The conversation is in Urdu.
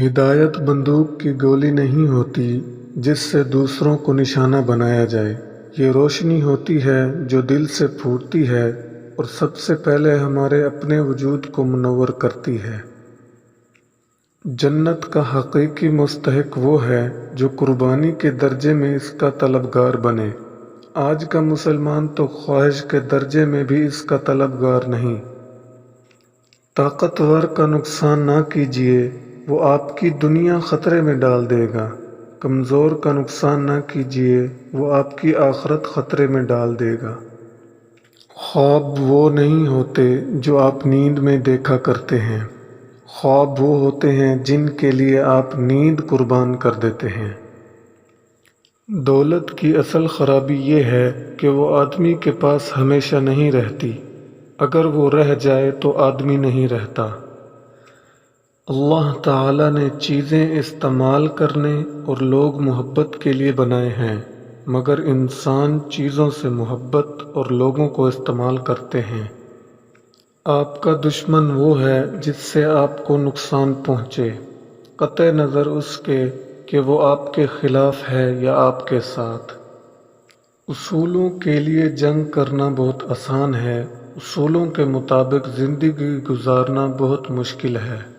ہدایت بندوق کی گولی نہیں ہوتی جس سے دوسروں کو نشانہ بنایا جائے، یہ روشنی ہوتی ہے جو دل سے پھوٹتی ہے اور سب سے پہلے ہمارے اپنے وجود کو منور کرتی ہے۔ جنت کا حقیقی مستحق وہ ہے جو قربانی کے درجے میں اس کا طلبگار بنے۔ آج کا مسلمان تو خواہش کے درجے میں بھی اس کا طلبگار نہیں۔ طاقتور کا نقصان نہ کیجیے، وہ آپ کی دنیا خطرے میں ڈال دے گا۔ کمزور کا نقصان نہ کیجیے، وہ آپ کی آخرت خطرے میں ڈال دے گا۔ خواب وہ نہیں ہوتے جو آپ نیند میں دیکھا کرتے ہیں، خواب وہ ہوتے ہیں جن کے لیے آپ نیند قربان کر دیتے ہیں۔ دولت کی اصل خرابی یہ ہے کہ وہ آدمی کے پاس ہمیشہ نہیں رہتی، اگر وہ رہ جائے تو آدمی نہیں رہتا۔ اللہ تعالیٰ نے چیزیں استعمال کرنے اور لوگ محبت کے لیے بنائے ہیں، مگر انسان چیزوں سے محبت اور لوگوں کو استعمال کرتے ہیں۔ آپ کا دشمن وہ ہے جس سے آپ کو نقصان پہنچے، قطع نظر اس کے کہ وہ آپ کے خلاف ہے یا آپ کے ساتھ۔ اصولوں کے لیے جنگ کرنا بہت آسان ہے، اصولوں کے مطابق زندگی گزارنا بہت مشکل ہے۔